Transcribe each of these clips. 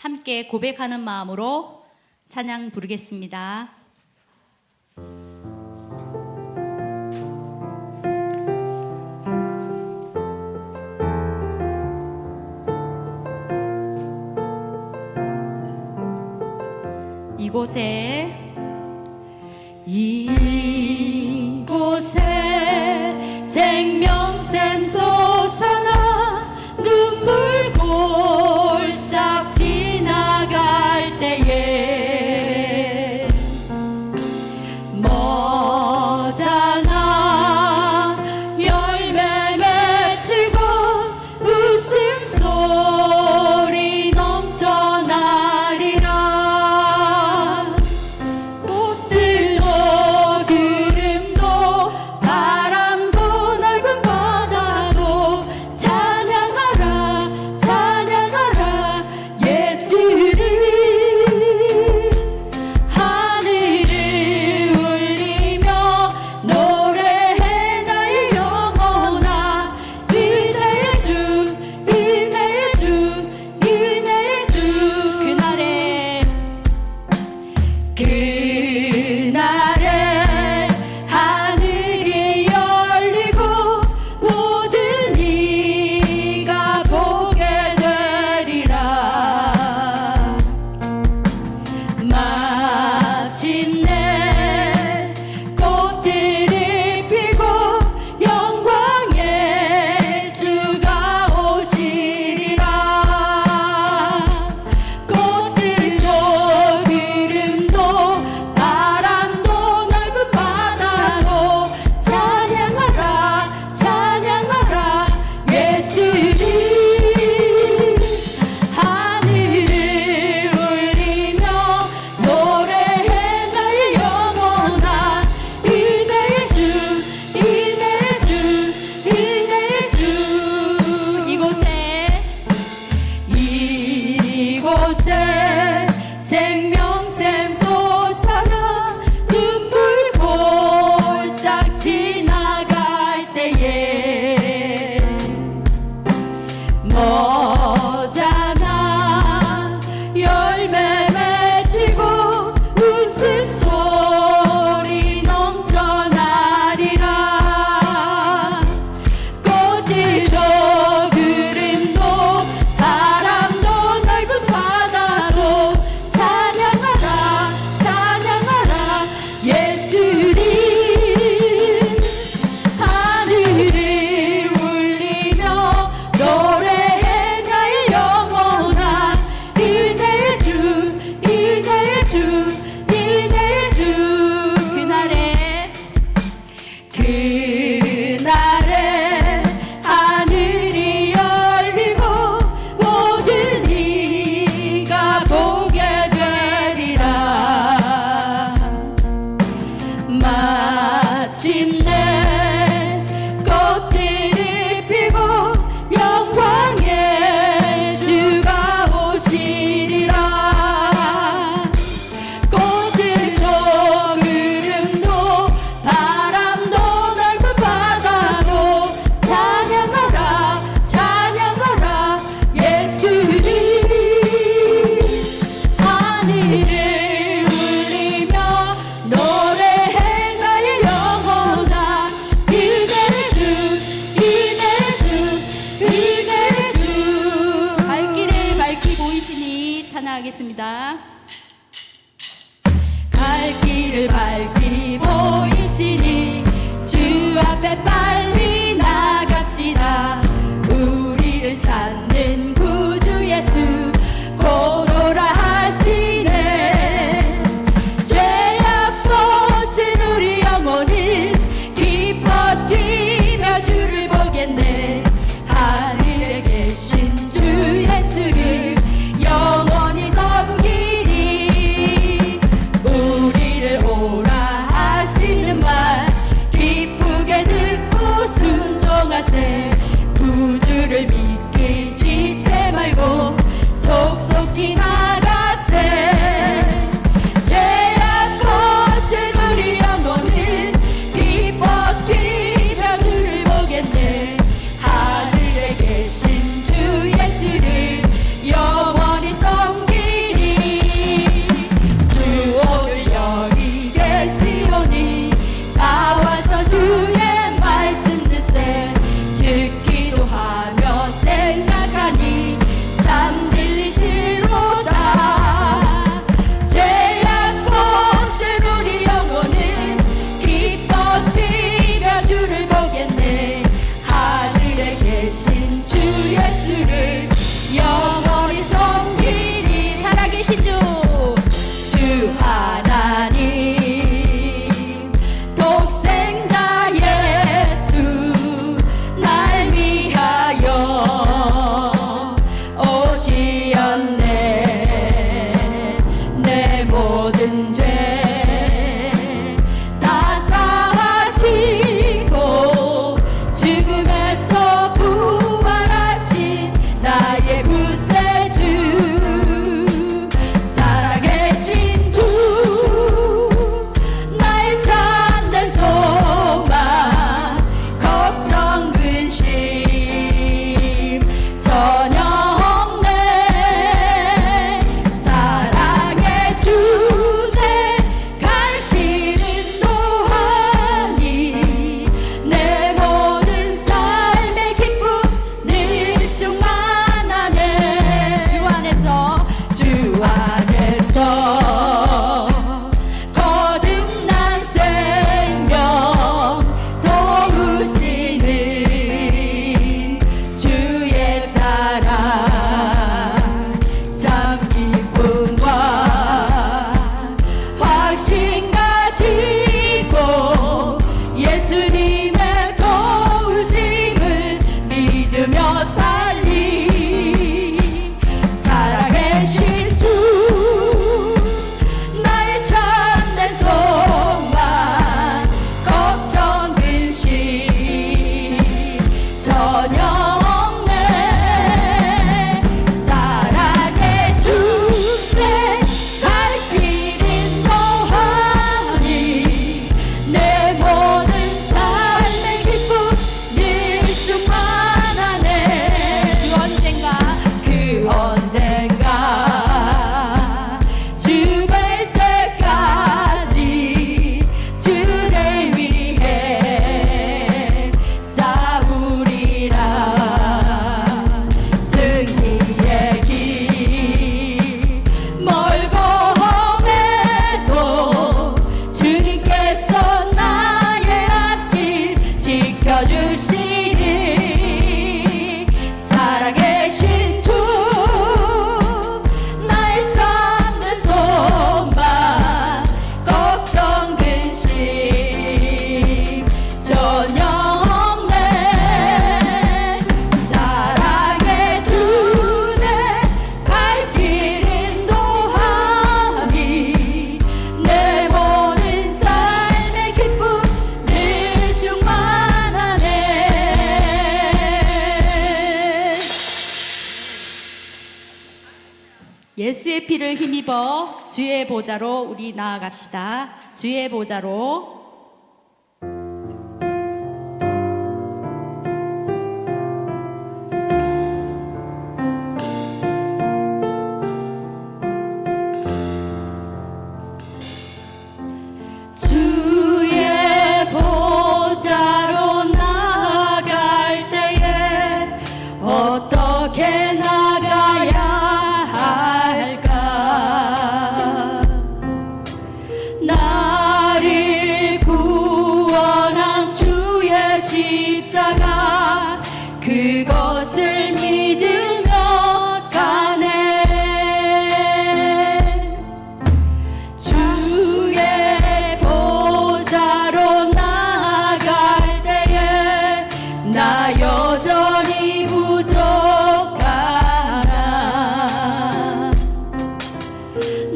함께 고백하는 마음으로 찬양 부르겠습니다. 이곳에 생명샘 솟아나 눈물 골짝 지나갈 때에 머잖아 열매 맺히고 웃음소리 넘쳐나리라. 이곳에 생명샘 솟아나 눈물 골짝 지나갈 때에 머잖아 열매 맺히고 웃음소리 넘쳐나리라. 꽃들도 구름도 바람도 넓은 바다로 찬양하라 찬양하라 예수님. 하늘을 울리며 노래해 나의 영혼아. 은혜의 주 은혜의 주 은혜의 주. 그날에 하늘이 열리고 모든 이가 보게 되리라. 마침내 꽃들이 피고 영광의 주가 오시리라. 꽃들도 구름도 바람도 넓은 바다로 찬양하라 찬양하라 예수님. 하늘을 울리며 노래해 나의 영혼아. 은혜의 주 은혜의 주 은혜의 주. 발길을 밝히 보이시니 찬양하겠습니다. 갈 길을 밝히 보이시니 주 앞에 빨리 나갑시다. 우리를 찾는 구주 예수 곧 오라 하시네. 죄악 벗은 우리 영혼은 기뻐 뛰며 주를 보겠네. 하늘에 계신 주 예수를 영원히 섬기리. 우리를 오라 하시는 말 기쁘게 듣고 예수의 피를 힘입어 주의 보좌로 우리 나아갑시다. 주의 보좌로. 주의 보좌로 나아갈 때에 어떻게 나가야 할까? 나를 구원한 주의 십자가 그것을 믿으며 가네. 주의 보좌로 나아갈 때에 나 여전히 부족하나.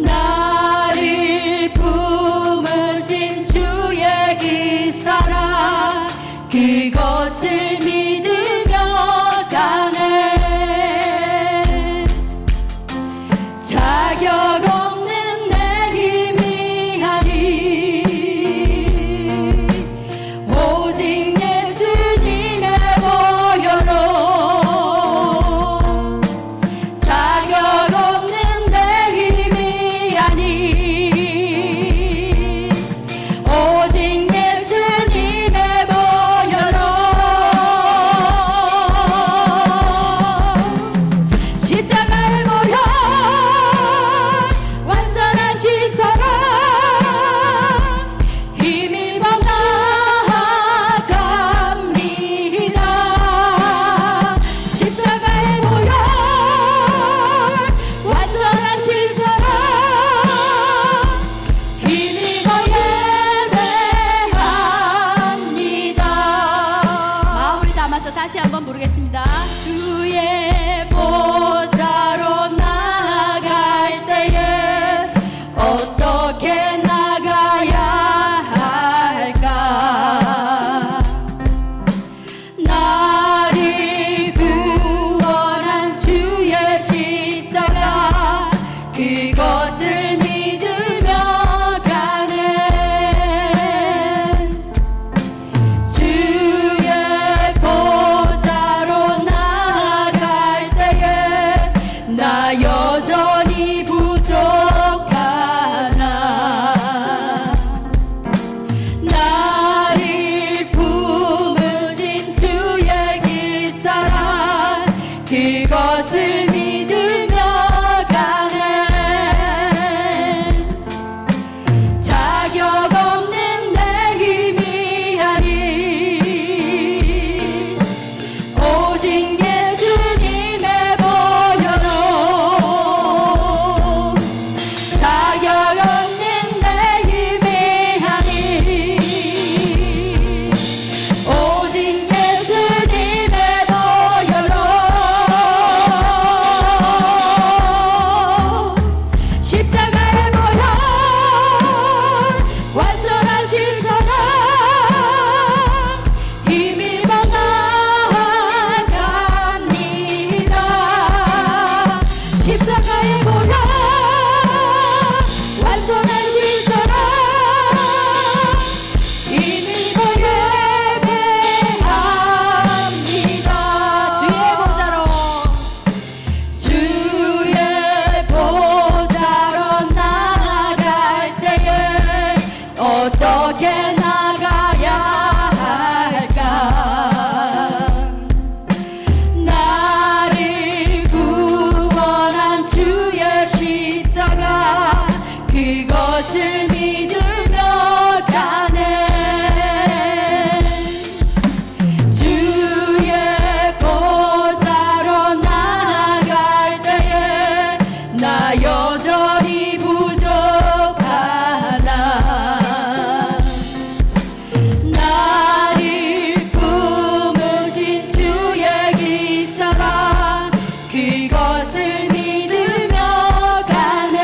나를 품으신 주의 그 사랑 그것을 믿으며 가네. 자격 없는 내 힘이 아니 오직 예수님의 보혈로. 자격 없는 내 힘이 아니 오직 예수님의 보혈로. 십자가의 보혈 완전하신 사랑 힘입어 나아갑니다. 십자가의 보혈 완전하신 사랑 힘입어 예배합니다. 마음을 담아서 다시 한번 부르겠습니다. 주의 보좌로 나아갈 때에 어떻게 나가야 할까? 나를 구원한 주의 십자가 그것을 믿으며 가네. 주의 보좌로 나아갈 때에 나 여전히 부족하나. 나를 품으신 주의 그 사랑 그것을 믿으며 가네. 자격 없는 내 힘이 아니 오직 예수님의 보혈로. 자격 없는 내 힘이 아니 오직 예수님의 보혈로. 십자가의 보혈 완전하신 사랑 힘입어 나아갑니다. 십자가의 보혈 완전하신 사랑 힘입어 예배합니다. 주의 보좌로. 주의 보좌로 나아갈 때에 어떻게 나가야 할까? 나를 구원한 주의 십자가 그것을 믿으며 가네. 주의 보좌로 나아갈 때에 나 여전히 부족하나. 나를 품으신 주의 그 사랑 그것을 믿으며 가네.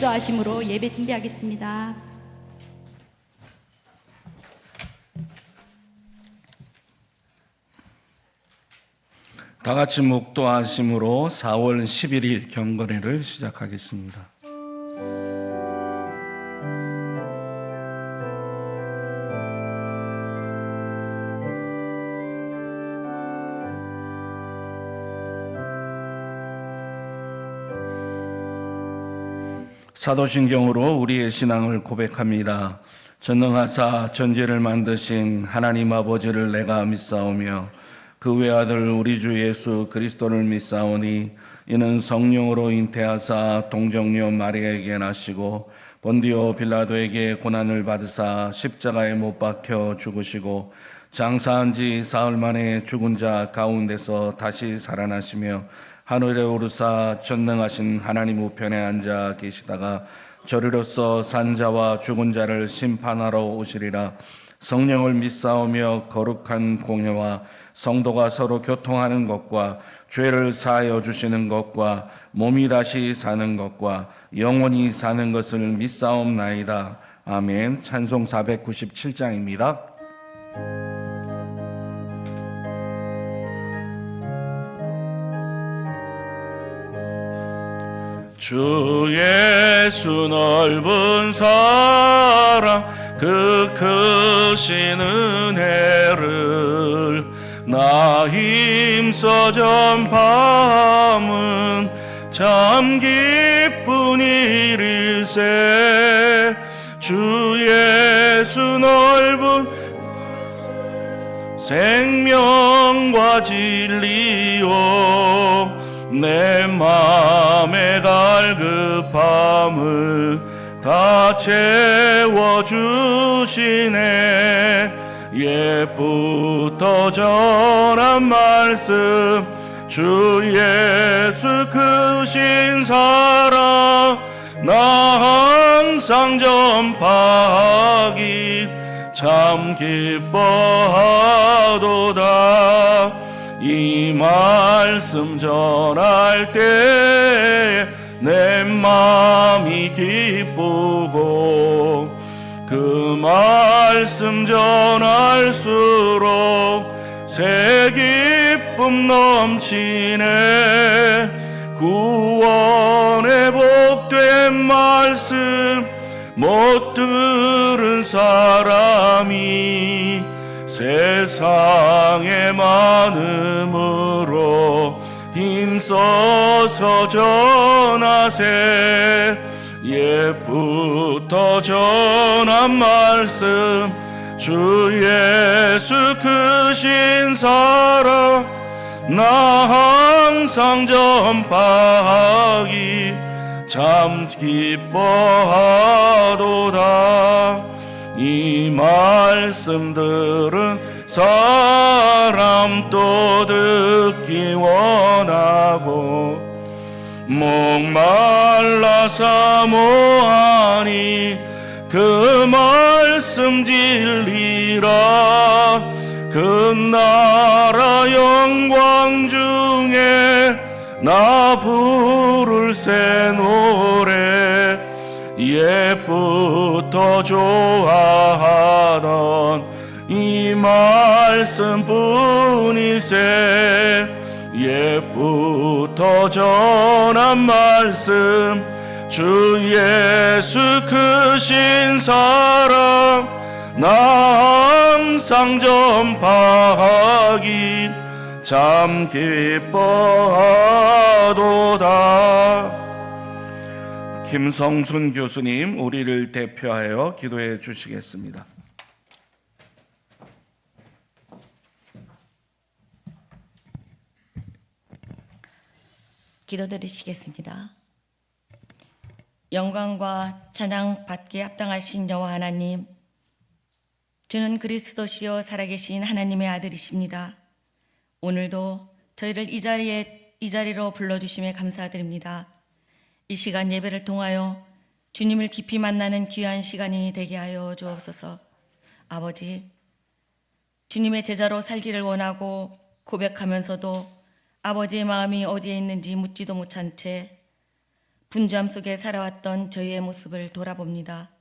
기도하심으로 예배 준비하겠습니다. 다 같이 묵도하심으로 4월 11일 경건회를 시작하겠습니다. 사도신경으로 우리의 신앙을 고백합니다. 전능하사 전지를 만드신 하나님 아버지를 내가 믿사오며 그 외아들 우리 주 예수 그리스도를 믿사오니 이는 성령으로 잉태하사 동정녀 마리아에게 나시고 본디오 빌라도에게 고난을 받으사 십자가에 못 박혀 죽으시고 장사한 지 사흘 만에 죽은 자 가운데서 다시 살아나시며 하늘에 오르사 전능하신 하나님 우편에 앉아 계시다가 저리로서 산자와 죽은 자를 심판하러 오시리라. 성령을 믿사오며 거룩한 공회와 성도가 서로 교통하는 것과 죄를 사하여 주시는 것과 몸이 다시 사는 것과 영원히 사는 것을 믿사옵나이다. 아멘. 찬송 497장입니다. 주 예수 넓은 사랑 그 크신 은혜를 나 힘써 전파함은 참 기쁜 일일세. 주 예수 넓은 생명과 진리요 내 맘의 갈급함을 다 채워주시네. 옛부터 전한 말씀 주 예수 크신 사랑 나 항상 전파하기 참 기뻐하도다. 이 말씀 전할 때 내 마음이 기쁘고 그 말씀 전할수록 새 기쁨 넘치네. 구원의 복된 말씀 못 들은 사람이 세상에 많음으로 힘써서 전하세. 옛부터 전한 말씀 주 예수 크신 사랑 나 항상 전파하기 참 기뻐하도다. 이 말씀들은 사람 또 듣기 원하고 목말라 사모하니 그 말씀 진리라. 그 나라 영광 중에 나 부를 새 노래 옛부터 좋아하던 이 말씀뿐이세. 옛부터 전한 말씀 주 예수 크신 사랑 나 항상 전파하기 참 기뻐하도다. 김성순 교수님 우리를 대표하여 기도해 주시겠습니다. 기도드리시겠습니다. 영광과 찬양 받기에 합당하신 여호와 하나님, 주는 그리스도시요 살아계신 하나님의 아들이십니다. 오늘도 저희를 이 자리로 불러주심에 감사드립니다. 이 시간 예배를 통하여 주님을 깊이 만나는 귀한 시간이 되게 하여 주옵소서. 아버지, 주님의 제자로 살기를 원하고 고백하면서도 아버지의 마음이 어디에 있는지 묻지도 못한 채 분주함 속에 살아왔던 저희의 모습을 돌아봅니다.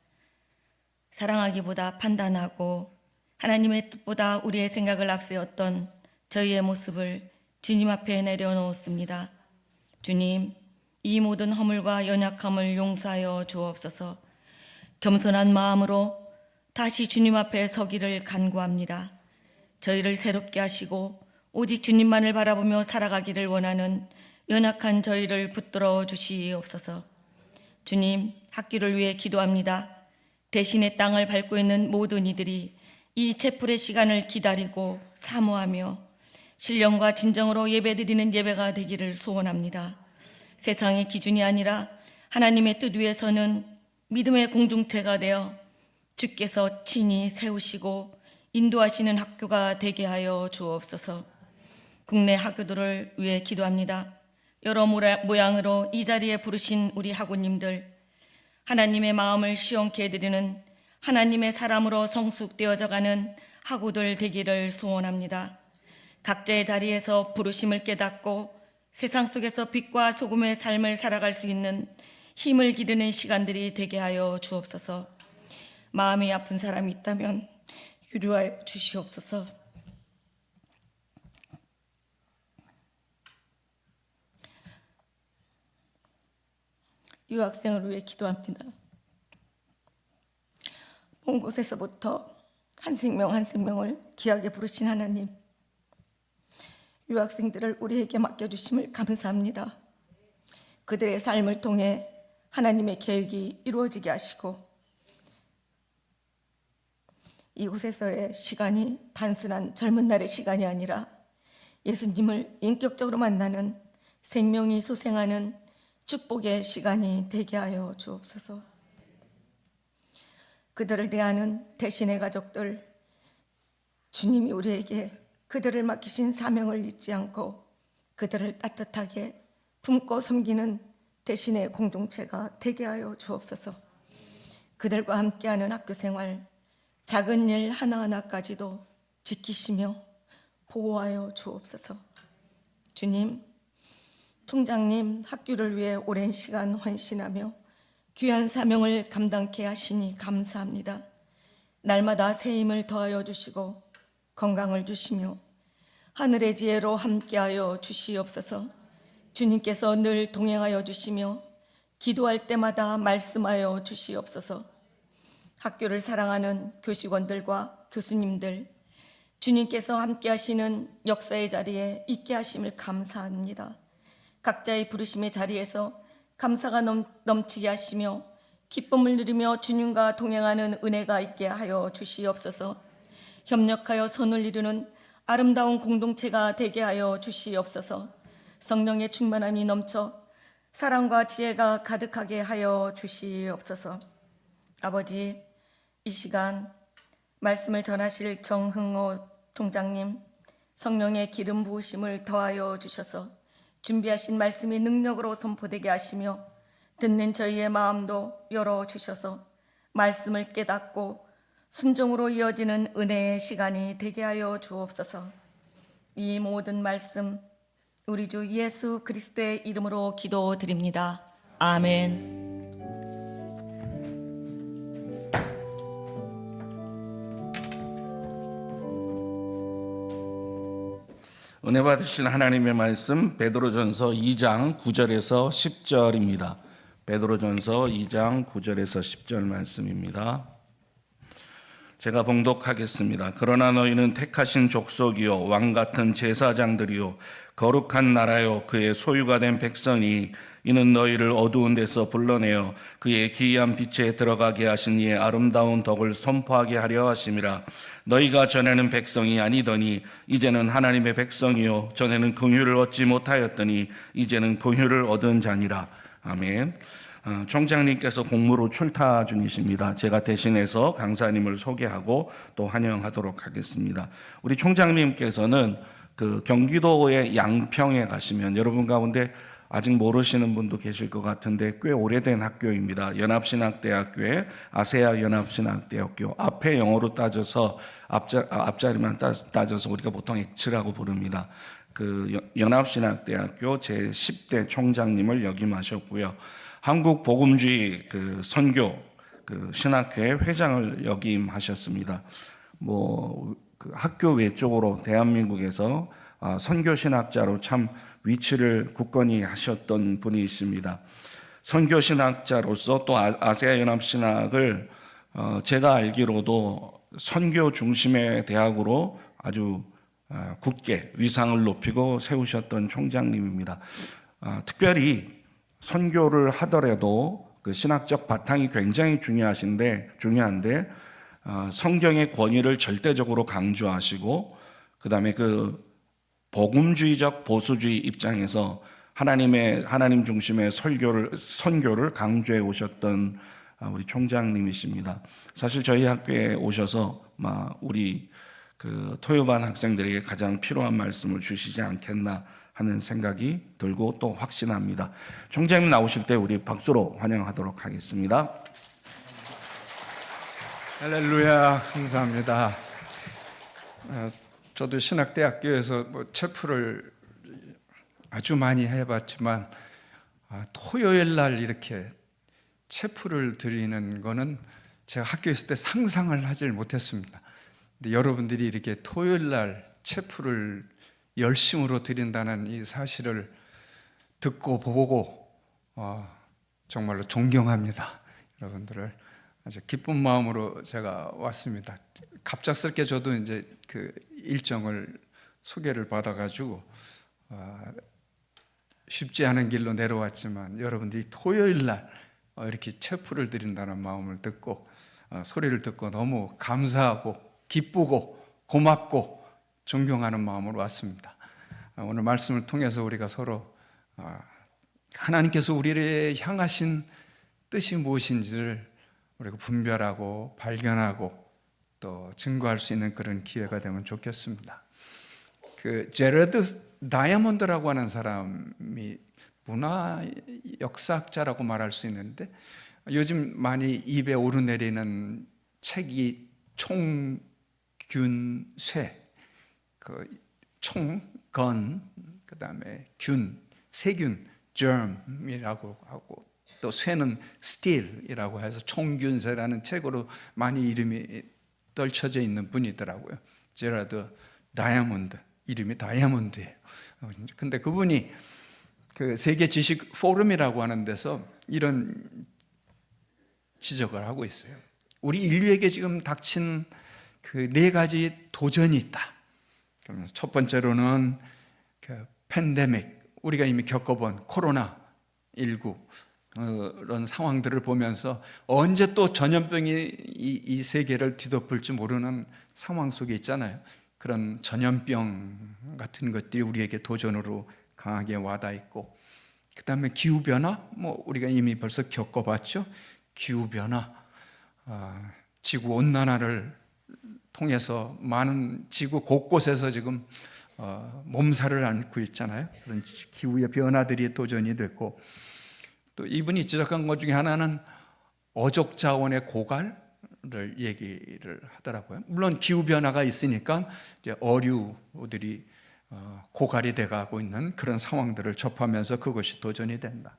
사랑하기보다 판단하고 하나님의 뜻보다 우리의 생각을 앞세웠던 저희의 모습을 주님 앞에 내려놓습니다. 주님, 이 모든 허물과 연약함을 용서하여 주옵소서. 겸손한 마음으로 다시 주님 앞에 서기를 간구합니다. 저희를 새롭게 하시고 오직 주님만을 바라보며 살아가기를 원하는 연약한 저희를 붙들어 주시옵소서. 주님, 학교를 위해 기도합니다. 대신의 땅을 밟고 있는 모든 이들이 이 채플의 시간을 기다리고 사모하며 신령과 진정으로 예배드리는 예배가 되기를 소원합니다. 세상의 기준이 아니라 하나님의 뜻 위에서는 믿음의 공동체가 되어 주께서 친히 세우시고 인도하시는 학교가 되게 하여 주옵소서. 국내 학교들을 위해 기도합니다. 여러 모양으로 이 자리에 부르신 우리 학우님들, 하나님의 마음을 시원케 해드리는 하나님의 사람으로 성숙되어져가는 학우들 되기를 소원합니다. 각자의 자리에서 부르심을 깨닫고 세상 속에서 빛과 소금의 삶을 살아갈 수 있는 힘을 기르는 시간들이 되게 하여 주옵소서. 마음이 아픈 사람이 있다면 유료하여 주시옵소서. 유학생을 위해 기도합니다. 먼 곳에서부터 한 생명 한 생명을 귀하게 부르신 하나님, 유학생들을 우리에게 맡겨주심을 감사합니다. 그들의 삶을 통해 하나님의 계획이 이루어지게 하시고 이곳에서의 시간이 단순한 젊은 날의 시간이 아니라 예수님을 인격적으로 만나는 생명이 소생하는 축복의 시간이 되게 하여 주옵소서. 그들을 대하는 대신의 가족들, 주님이 우리에게 그들을 맡기신 사명을 잊지 않고 그들을 따뜻하게 품고 섬기는 대신의 공동체가 되게 하여 주옵소서. 그들과 함께하는 학교 생활, 작은 일 하나하나까지도 지키시며 보호하여 주옵소서. 주님, 총장님 학교를 위해 오랜 시간 헌신하며 귀한 사명을 감당케 하시니 감사합니다. 날마다 새 힘을 더하여 주시고 건강을 주시며 하늘의 지혜로 함께하여 주시옵소서. 주님께서 늘 동행하여 주시며 기도할 때마다 말씀하여 주시옵소서. 학교를 사랑하는 교직원들과 교수님들, 주님께서 함께하시는 역사의 자리에 있게 하심을 감사합니다. 각자의 부르심의 자리에서 감사가 넘치게 하시며 기쁨을 누리며 주님과 동행하는 은혜가 있게 하여 주시옵소서. 협력하여 선을 이루는 아름다운 공동체가 되게 하여 주시옵소서. 성령의 충만함이 넘쳐 사랑과 지혜가 가득하게 하여 주시옵소서. 아버지, 이 시간 말씀을 전하실 정흥호 총장님, 성령의 기름 부으심을 더하여 주셔서 준비하신 말씀이 능력으로 선포되게 하시며 듣는 저희의 마음도 열어주셔서 말씀을 깨닫고 순종으로 이어지는 은혜의 시간이 되게 하여 주옵소서. 이 모든 말씀 우리 주 예수 그리스도의 이름으로 기도드립니다. 아멘. 은혜 받으신 하나님의 말씀 베드로전서 2장 9절에서 10절입니다. 베드로전서 2장 9절에서 10절 말씀입니다. 제가 봉독하겠습니다. 그러나 너희는 택하신 족속이요 왕 같은 제사장들이요 거룩한 나라요 그의 소유가 된 백성이, 이는 너희를 어두운 데서 불러내어 그의 기이한 빛에 들어가게 하신 이의 아름다운 덕을 선포하게 하려 하심이라. 너희가 전에는 백성이 아니더니 이제는 하나님의 백성이요 전에는 긍휼을 얻지 못하였더니 이제는 긍휼을 얻은 자니라. 아멘. 총장님께서 공무로 출타 중이십니다. 제가 대신해서 강사님을 소개하고 또 환영하도록 하겠습니다. 우리 총장님께서는 그 경기도의 양평에 가시면 여러분 가운데 아직 모르시는 분도 계실 것 같은데 꽤 오래된 학교입니다. 연합신학대학교의 아세아 연합신학대학교, 앞에 영어로 따져서 앞자리만 따져서 우리가 보통 엑츠라고 부릅니다. 그 연합신학대학교 제10대 총장님을 역임하셨고요. 한국 복음주의 그 선교 그 신학회 회장을 역임하셨습니다. 그 학교 외쪽으로 대한민국에서 선교 신학자로 참 위치를 굳건히 하셨던 분이십니다. 선교 신학자로서 또 아세아 연합 신학을 제가 알기로도 선교 중심의 대학으로 아주 굳게 위상을 높이고 세우셨던 총장님입니다. 특별히 선교를 하더라도 그 신학적 바탕이 굉장히 중요한데 성경의 권위를 절대적으로 강조하시고 그다음에 그 복음주의적 보수주의 입장에서 하나님 중심의 선교를 강조해 오셨던 우리 총장님이십니다. 사실 저희 학교에 오셔서 우리 그 토요반 학생들에게 가장 필요한 말씀을 주시지 않겠나 하는 생각이 들고 또 확신합니다. 총장님 나오실 때 우리 박수로 환영하도록 하겠습니다. 할렐루야, 감사합니다. 저도 신학대학교에서 체프를 아주 많이 해봤지만 토요일 날 이렇게 체프를 드리는 거는 제가 학교에 있을 때 상상을 하질 못했습니다. 근데 여러분들이 이렇게 토요일 날 체프를 열심으로 드린다는 이 사실을 듣고 보고 정말로 존경합니다. 여러분들을 아주 기쁜 마음으로 제가 왔습니다. 갑작스럽게 저도 이제 그 일정을 소개를 받아가지고 쉽지 않은 길로 내려왔지만 여러분들이 토요일 날 이렇게 체프를 드린다는 마음을 듣고 소리를 듣고 너무 감사하고 기쁘고 고맙고 존경하는 마음으로 왔습니다. 오늘 말씀을 통해서 우리가 서로 하나님께서 우리를 향하신 뜻이 무엇인지를 우리가 분별하고 발견하고 또 증거할 수 있는 그런 기회가 되면 좋겠습니다. 그 제러드 다이아몬드라고 하는 사람이 문화 역사학자라고 말할 수 있는데 요즘 많이 입에 오르내리는 책이 총균쇠, 그 총건, 그 다음에 균, 세균, germ이라고 하고 또 쇠는 steel이라고 해서 총균쇠라는 책으로 많이 이름이 떨쳐져 있는 분이더라고요. 제라드 다이아몬드, 이름이 다이아몬드예요. 근데 그분이 그 세계 지식 포럼이라고 하는 데서 이런 지적을 하고 있어요. 우리 인류에게 지금 닥친 그 4가지 도전이 있다. 그러면서 첫 번째로는 그 팬데믹, 우리가 이미 겪어본 코로나19 그런 상황들을 보면서 언제 또 전염병이 이 세계를 뒤덮을지 모르는 상황 속에 있잖아요. 그런 전염병 같은 것들이 우리에게 도전으로 강하게 와닿아 있고, 그 다음에 기후변화, 우리가 이미 벌써 겪어봤죠. 기후변화, 지구온난화를 통해서 많은 지구 곳곳에서 지금 몸살을 앓고 있잖아요. 그런 기후의 변화들이 도전이 됐고, 또 이분이 지적한 것 중에 하나는 어족 자원의 고갈을 얘기를 하더라고요. 물론 기후 변화가 있으니까 이제 어류들이 고갈이 돼가고 있는 그런 상황들을 접하면서 그것이 도전이 된다.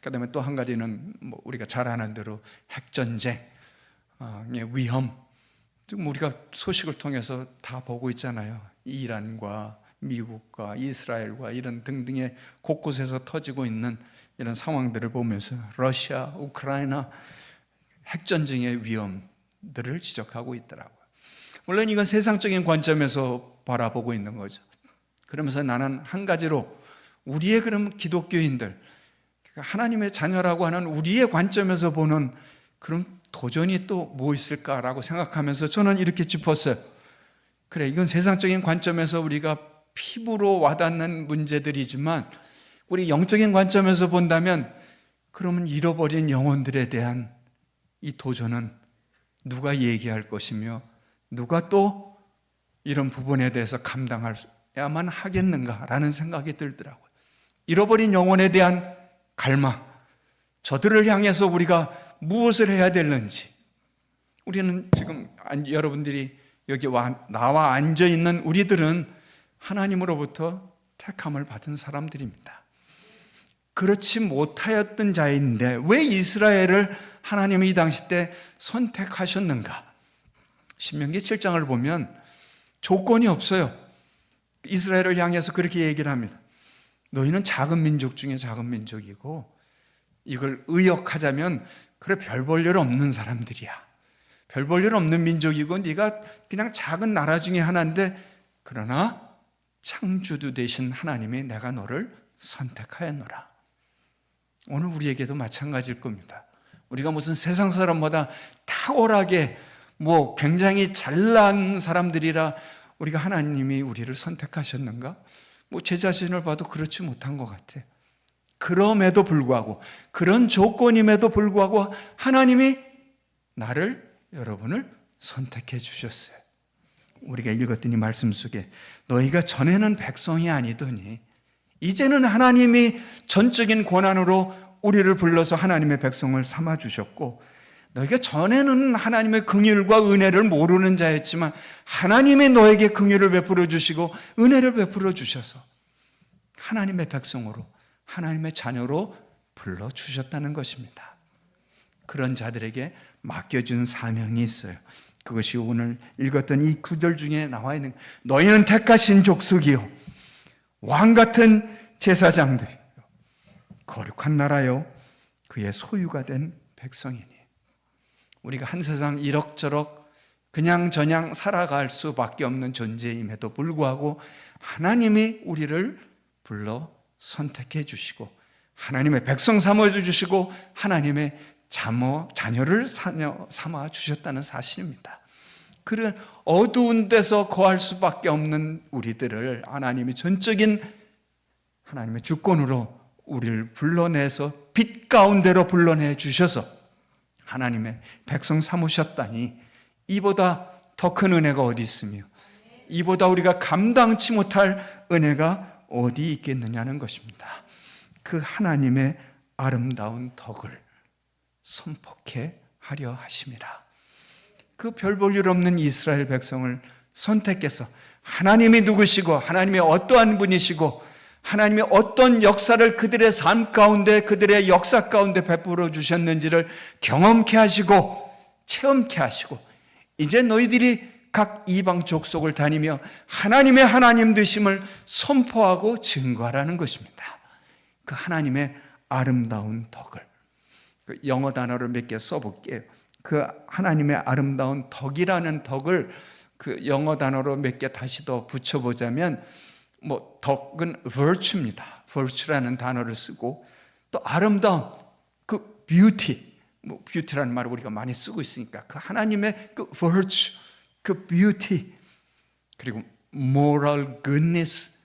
그다음에 또 한 가지는 우리가 잘 아는 대로 핵전쟁의 위험. 지금 우리가 소식을 통해서 다 보고 있잖아요. 이란과 미국과 이스라엘과 이런 등등의 곳곳에서 터지고 있는 이런 상황들을 보면서 러시아, 우크라이나 핵전쟁의 위험들을 지적하고 있더라고요. 물론 이건 세상적인 관점에서 바라보고 있는 거죠. 그러면서 나는 한 가지로 우리의 그럼 기독교인들, 하나님의 자녀라고 하는 우리의 관점에서 보는 그런 도전이 또 뭐 있을까라고 생각하면서 저는 이렇게 짚었어요. 그래, 이건 세상적인 관점에서 우리가 피부로 와닿는 문제들이지만 우리 영적인 관점에서 본다면 그러면 잃어버린 영혼들에 대한 이 도전은 누가 얘기할 것이며 누가 또 이런 부분에 대해서 감당해야만 하겠는가라는 생각이 들더라고요. 잃어버린 영혼에 대한 갈망, 저들을 향해서 우리가 무엇을 해야 되는지. 우리는 지금 여러분들이 여기 나와 앉아있는 우리들은 하나님으로부터 택함을 받은 사람들입니다. 그렇지 못하였던 자인데 왜 이스라엘을 하나님이 이 당시 때 선택하셨는가? 신명기 7장을 보면 조건이 없어요. 이스라엘을 향해서 그렇게 얘기를 합니다. 너희는 작은 민족 중에 작은 민족이고, 이걸 의역하자면 그래, 별 볼 일 없는 사람들이야. 별 볼 일 없는 민족이고 네가 그냥 작은 나라 중에 하나인데, 그러나 창조주 되신 하나님이 내가 너를 선택하였노라. 오늘 우리에게도 마찬가지일 겁니다. 우리가 무슨 세상 사람보다 탁월하게 굉장히 잘난 사람들이라 우리가 하나님이 우리를 선택하셨는가? 제 자신을 봐도 그렇지 못한 것 같아. 그럼에도 불구하고, 그런 조건임에도 불구하고 하나님이 나를, 여러분을 선택해 주셨어요. 우리가 읽었던 이 말씀 속에 너희가 전에는 백성이 아니더니 이제는 하나님이 전적인 권한으로 우리를 불러서 하나님의 백성을 삼아 주셨고, 너희가 전에는 하나님의 긍휼과 은혜를 모르는 자였지만 하나님이 너에게 긍휼을 베풀어 주시고 은혜를 베풀어 주셔서 하나님의 백성으로, 하나님의 자녀로 불러주셨다는 것입니다. 그런 자들에게 맡겨준 사명이 있어요. 그것이 오늘 읽었던 이 구절 중에 나와 있는, 너희는 택하신 족속이요 왕같은 제사장들이요 거룩한 나라요 그의 소유가 된 백성이니. 우리가 한 세상 이럭저럭 그냥저냥 살아갈 수밖에 없는 존재임에도 불구하고 하나님이 우리를 불러 선택해 주시고 하나님의 백성 삼아 주시고 하나님의 자녀를 삼아 주셨다는 사실입니다. 그런 어두운 데서 거할 수밖에 없는 우리들을 하나님이 전적인 하나님의 주권으로 우리를 불러내서 빛 가운데로 불러내 주셔서 하나님의 백성 삼으셨다니, 이보다 더 큰 은혜가 어디 있으며 이보다 우리가 감당치 못할 은혜가 어디 있겠느냐는 것입니다. 그 하나님의 아름다운 덕을 선포케 하려 하심이라. 그 별 볼 일 없는 이스라엘 백성을 선택해서 하나님이 누구시고 하나님이 어떠한 분이시고 하나님이 어떤 역사를 그들의 삶 가운데, 그들의 역사 가운데 베풀어 주셨는지를 경험케 하시고 체험케 하시고, 이제 너희들이 각 이방 족속을 다니며 하나님의 하나님 되심을 선포하고 증거하라는 것입니다. 그 하나님의 아름다운 덕을, 그 영어 단어를 몇 개 써볼게요. 그 하나님의 아름다운 덕이라는 덕을 그 영어 단어로 몇 개 다시 더 붙여보자면, 덕은 virtue입니다. virtue라는 단어를 쓰고, 또 아름다운 그 beauty, beauty라는 말을 우리가 많이 쓰고 있으니까 그 하나님의 그 virtue, 그 beauty, 그리고 moral goodness,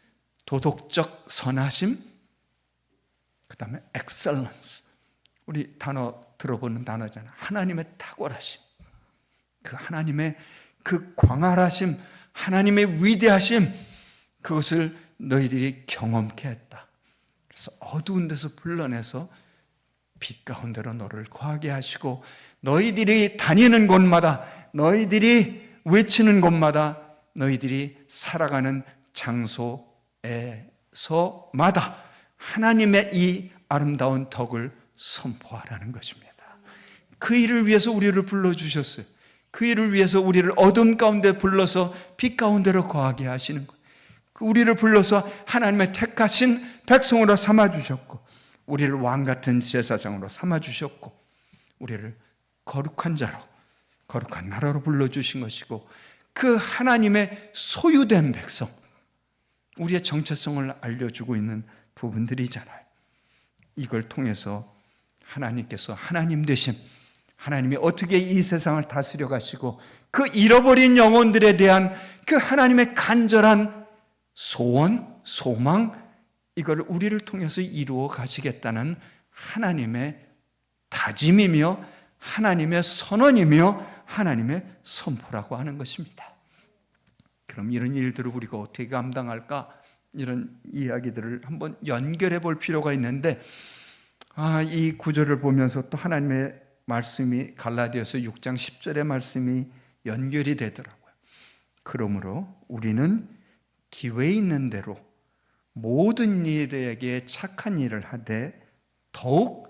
도덕적 선하심, 그 다음에 excellence, 우리 단어 들어보는 단어잖아. 하나님의 탁월하심, 그 하나님의 그 광활하심, 하나님의 위대하심, 그것을 너희들이 경험케 했다. 그래서 어두운 데서 불러내서 빛 가운데로 너를 거하게 하시고, 너희들이 다니는 곳마다, 너희들이 외치는 곳마다, 너희들이 살아가는 장소에서마다 하나님의 이 아름다운 덕을 선포하라는 것입니다. 그 일을 위해서 우리를 불러주셨어요. 그 일을 위해서 우리를 어둠 가운데 불러서 빛 가운데로 거하게 하시는 거예요. 우리를 불러서 하나님의 택하신 백성으로 삼아주셨고, 우리를 왕같은 제사장으로 삼아주셨고, 우리를 거룩한 자로, 거룩한 나라로 불러주신 것이고, 그 하나님의 소유된 백성, 우리의 정체성을 알려주고 있는 부분들이잖아요. 이걸 통해서 하나님께서 하나님 되신, 하나님이 어떻게 이 세상을 다스려 가시고 그 잃어버린 영혼들에 대한 그 하나님의 간절한 소원, 소망, 이걸 우리를 통해서 이루어 가시겠다는 하나님의 다짐이며 하나님의 선언이며 하나님의 선포라고 하는 것입니다. 그럼 이런 일들을 우리가 어떻게 감당할까? 이런 이야기들을 한번 연결해 볼 필요가 있는데, 이 구절을 보면서 또 하나님의 말씀이 갈라디아서 6장 10절의 말씀이 연결이 되더라고요. 그러므로 우리는 기회 있는 대로 모든 일에게 착한 일을 하되 더욱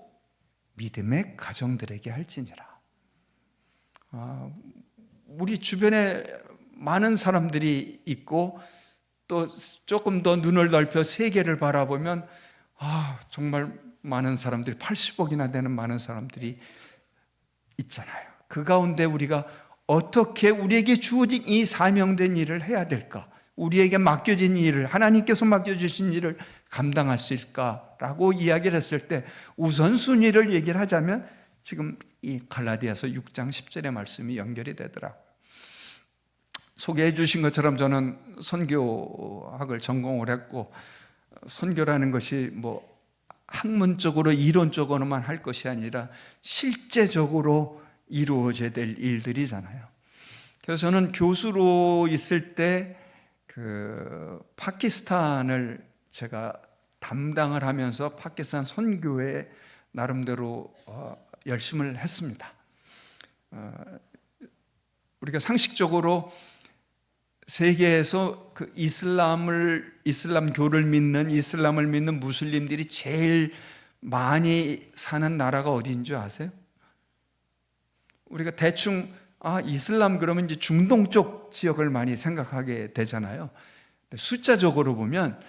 믿음의 가정들에게 할지니라. 우리 주변에 많은 사람들이 있고 또 조금 더 눈을 넓혀 세계를 바라보면 정말 많은 사람들이 80억이나 되는 많은 사람들이 있잖아요. 그 가운데 우리가 어떻게 우리에게 주어진 이 사명된 일을 해야 될까? 우리에게 맡겨진 일을, 하나님께서 맡겨주신 일을 감당할 수 있을까라고 이야기를 했을 때 우선순위를 얘기를 하자면 지금 이 갈라디아서 6장 10절의 말씀이 연결이 되더라고요. 소개해 주신 것처럼 저는 선교학을 전공을 했고, 선교라는 것이 뭐 학문적으로 이론적으로만 할 것이 아니라 실제적으로 이루어져야 될 일들이잖아요. 그래서 저는 교수로 있을 때 파키스탄을 제가 담당을 하면서 파키스탄 선교에 나름대로 열심을 했습니다. 우리가 상식적으로 세계에서 그 이슬람교를 믿는, 이슬람을 믿는 무슬림들이 제일 많이 사는 나라가 어디인 줄 아세요? 우리가 대충 이슬람 그러면 이제 중동 쪽 지역을 많이 생각하게 되잖아요. 숫자적으로 보면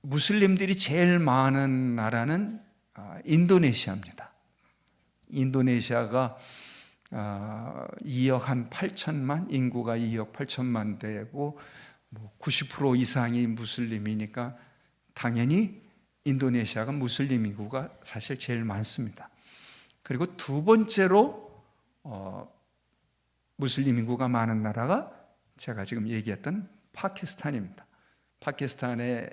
무슬림들이 제일 많은 나라는 인도네시아입니다. 인도네시아가 2억 한 8천만, 인구가 2억 8천만 되고 90% 이상이 무슬림이니까 당연히 인도네시아가 무슬림 인구가 사실 제일 많습니다. 그리고 두 번째로 무슬림 인구가 많은 나라가 제가 지금 얘기했던 파키스탄입니다. 파키스탄에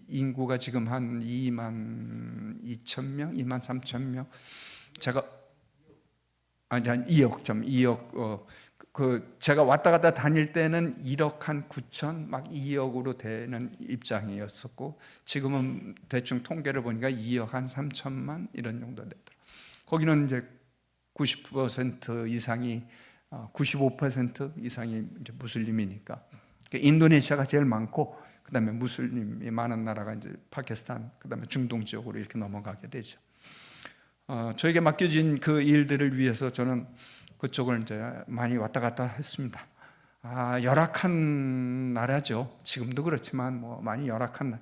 인구가 지금 한 2만 2천 명, 2만 3천 명. 한 2억, 제가 왔다 갔다 다닐 때는 1억 한 9천, 막 2억으로 되는 입장이었었고, 지금은 대충 통계를 보니까 2억 한 3천만 이런 정도 되더라고요. 거기는 이제 90% 이상이, 95% 이상이 이제 무슬림이니까. 인도네시아가 제일 많고, 그 다음에 무슬림이 많은 나라가 이제 파키스탄, 그 다음에 중동 지역으로 이렇게 넘어가게 되죠. 저에게 맡겨진 그 일들을 위해서 저는 그쪽을 이제 많이 왔다 갔다 했습니다. 열악한 나라죠. 지금도 그렇지만 많이 열악한.